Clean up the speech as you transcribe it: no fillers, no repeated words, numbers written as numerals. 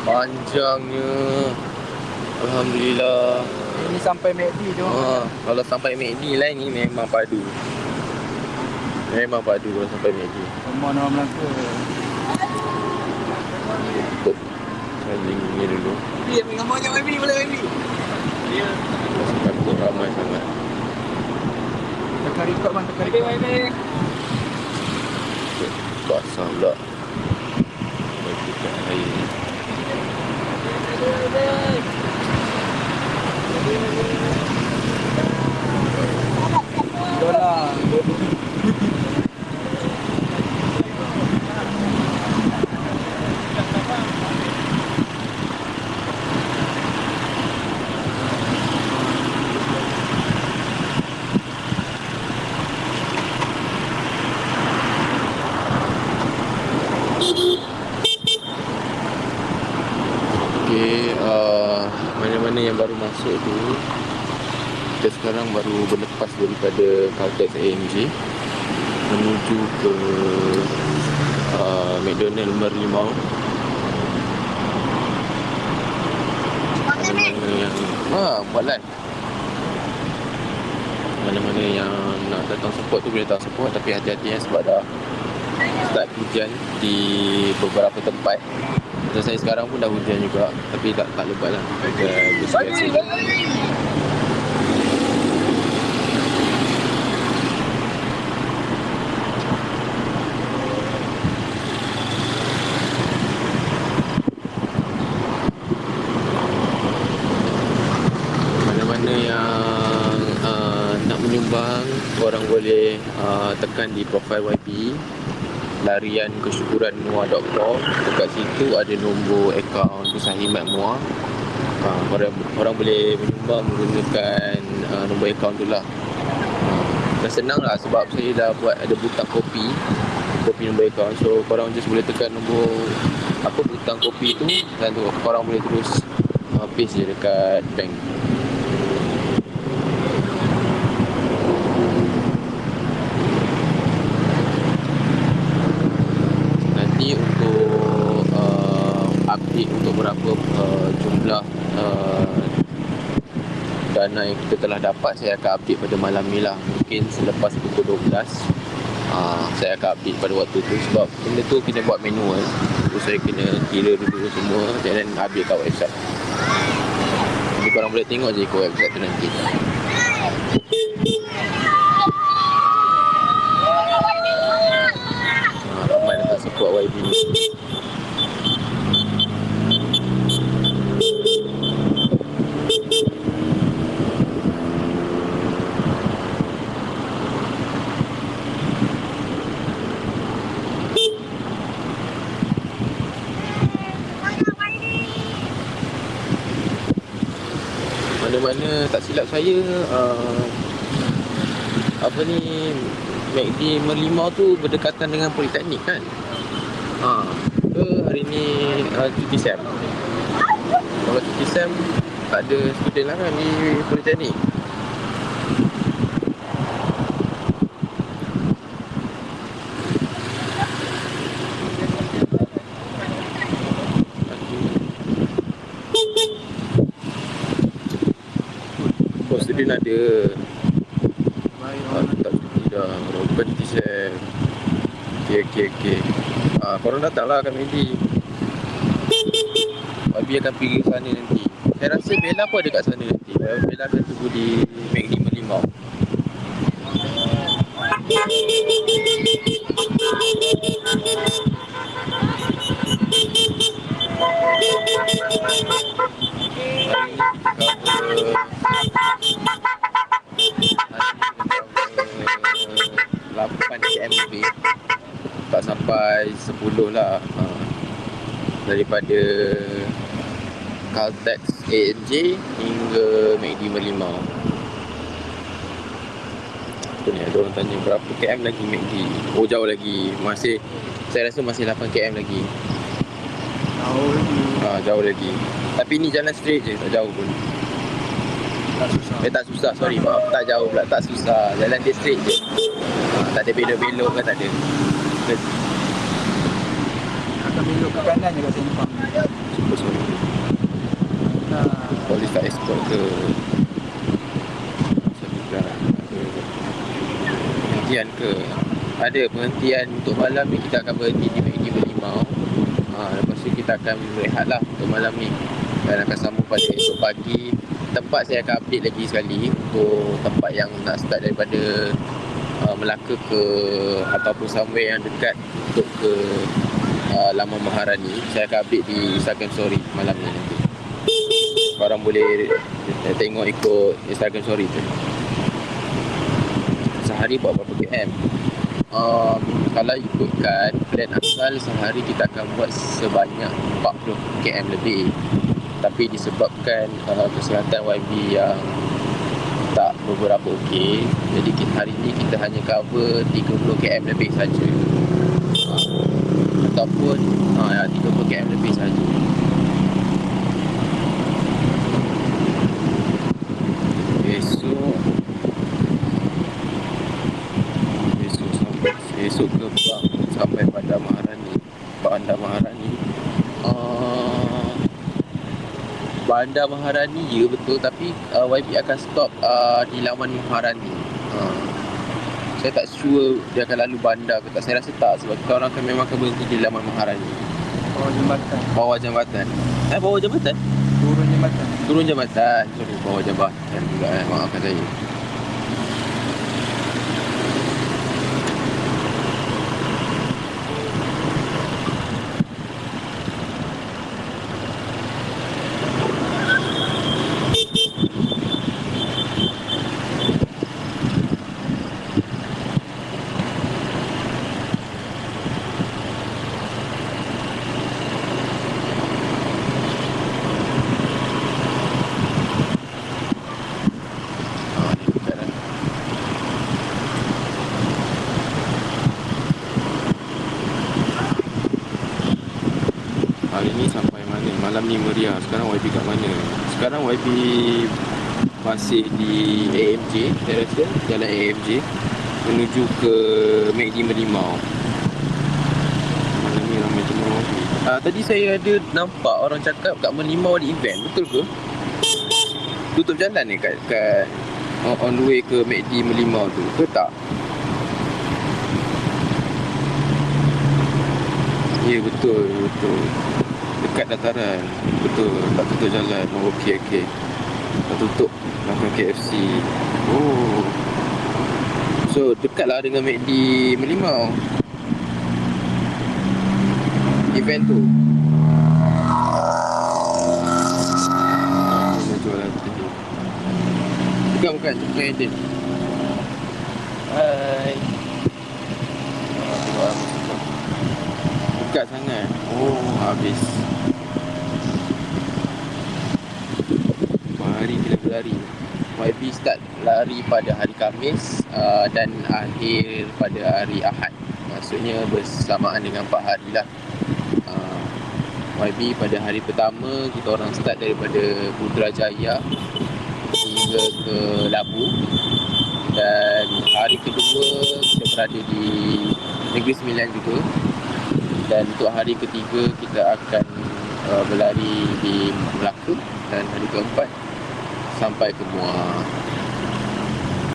Panjangnya. Alhamdulillah. Ini sampai McD tu. Kalau sampai McD lah ni memang padu. Memang padu kalau sampai McD. Semua orang Melaka. Tutup charging ni dulu. Dia ambil gambar je Baby, boleh Baby. Dia Takut ramai sangat. Tekan record bang, tekan record. Baby. Basah pula. Bagi kat air ni. Dolar. Okey, mana-mana yang baru masuk tu, kita sekarang baru berlepas daripada Caltex AMJ menuju ke McDonald Merlimau. Mana-mana yang buat live. Mana-mana yang nak datang support tu boleh datang support, tapi hati-hati sebab dah start hujan di beberapa tempat. Macam saya sekarang pun dah hujan juga, tapi tak lebat lah. Biasa. Mana-mana yang nak menyumbang, korang boleh tekan di profil YB larian kesyukuran Muar.com. Dekat situ ada nombor akaun Pusat Himat Muar. Orang boleh menyumbang menggunakan nombor akaun tu lah. Dah senang lah sebab saya dah buat ada butang kopi nombor akaun. So korang just boleh tekan nombor butang kopi tu, dan tu korang boleh terus paste je dekat bank. Untuk update untuk berapa jumlah dana yang kita telah dapat, saya akan update pada malam ni lah. Mungkin selepas pukul 12 saya akan update pada waktu tu, sebab benda tu kena buat manual. So saya kena kira dulu semua dan update kat website. Jadi korang boleh tengok je kat website tu nanti. Ramai nak support YB ni. Mana-mana tak silap saya, McD Merlimau tu berdekatan dengan Politeknik kan? Hari ni cuti SEM. Kalau cuti SEM tak ada student lah kan di Politeknik. Student ada. Tak cuti dah. Bukan cuti SEM. Okay. Korang datanglah kat McD. Abi akan pergi ke sana nanti. Saya rasa Bella pun ada kat sana nanti. Bella akan tunggu di McD Merlimau. Lapan km tak sampai 10 lah. Daripada Caltex AMJ hingga McD Merlimau. Tu ni ada orang tanya berapa km lagi McD. Oh, jauh lagi. Saya rasa masih 8 km lagi. Jauh lagi. Jauh lagi. Tapi ni jalan straight je, tak jauh pun. Tak susah. Tak susah, sorry, maaf. Tak jauh pula, tak susah. Jalan dia straight je. Tak ada belok-belok kan, tak ada. Akan belok ke kanan je kat Sempang. sorry. Nah, Polis tak escort ke? Macam ni lah. Ada penghentian ke? Ada penghentian untuk malam ni. Kita akan berhenti di McD Merlimau. Lepas tu kita akan berehat lah untuk malam ni. Dan akan sambung pada esok pagi. Tempat saya akan update lagi sekali untuk tempat yang nak start daripada Melaka ke ataupun somewhere yang dekat untuk ke Laman Maharani. Saya akan update di Instagram story malam ni nanti. Korang boleh tengok ikut Instagram story tu. Sehari buat berapa km? Kalau ikutkan plan asal, sehari kita akan buat sebanyak 40 km lebih. Tapi disebabkan kesihatan YB yang tak beberapa okey, jadi hari ni kita hanya cover 30 km lebih saja. Ataupun 30 km lebih saja. Esok ke sampai Bandar Maharani. Bandar Maharani ya betul, tapi YB akan stop di Laman Maharani. Saya tak sure dia akan lalu bandar ke tak. Saya rasa tak, sebab kita orang memang akan berhenti di Laman Maharani. bawah jambatan. Bawah jambatan. Bawah jambatan? Turun jambatan. Turun jambatan. Sorry, bawah jambatan juga. Maafkan saya. Hari ni sampai mana? Malam ni meriah. Sekarang YB kat mana? Sekarang YB masih di AMJ, saya rasa jalan AMJ menuju ke McD Merlimau. Malam ni ramai jemaah YB. Tadi saya ada nampak orang cakap kat Merlimau ada event, betul ke? Tutup jalan ni kat on the way ke McD Merlimau tu, ke tak? Ya, betul. Dekat dataran. Betul, tak tutup jalan. Oh, okey. Tak tutup belakang KFC. Oh. So, dekatlah dengan McD Merlimau event tu. Dia jualan tadi. Bukan Jumpa Eden. Hai. Dekat sangat. Oh, habis. Hari kita berlari. YB start lari pada hari Khamis dan akhir pada hari Ahad. Maksudnya bersamaan dengan 4 hari lah. YB pada hari pertama kita orang start daripada Putrajaya hingga ke Labu. Dan hari kedua kita berada di Negeri Sembilan juga. Dan untuk hari ketiga kita akan berlari di Melaka. Dan hari keempat sampai ke Muar.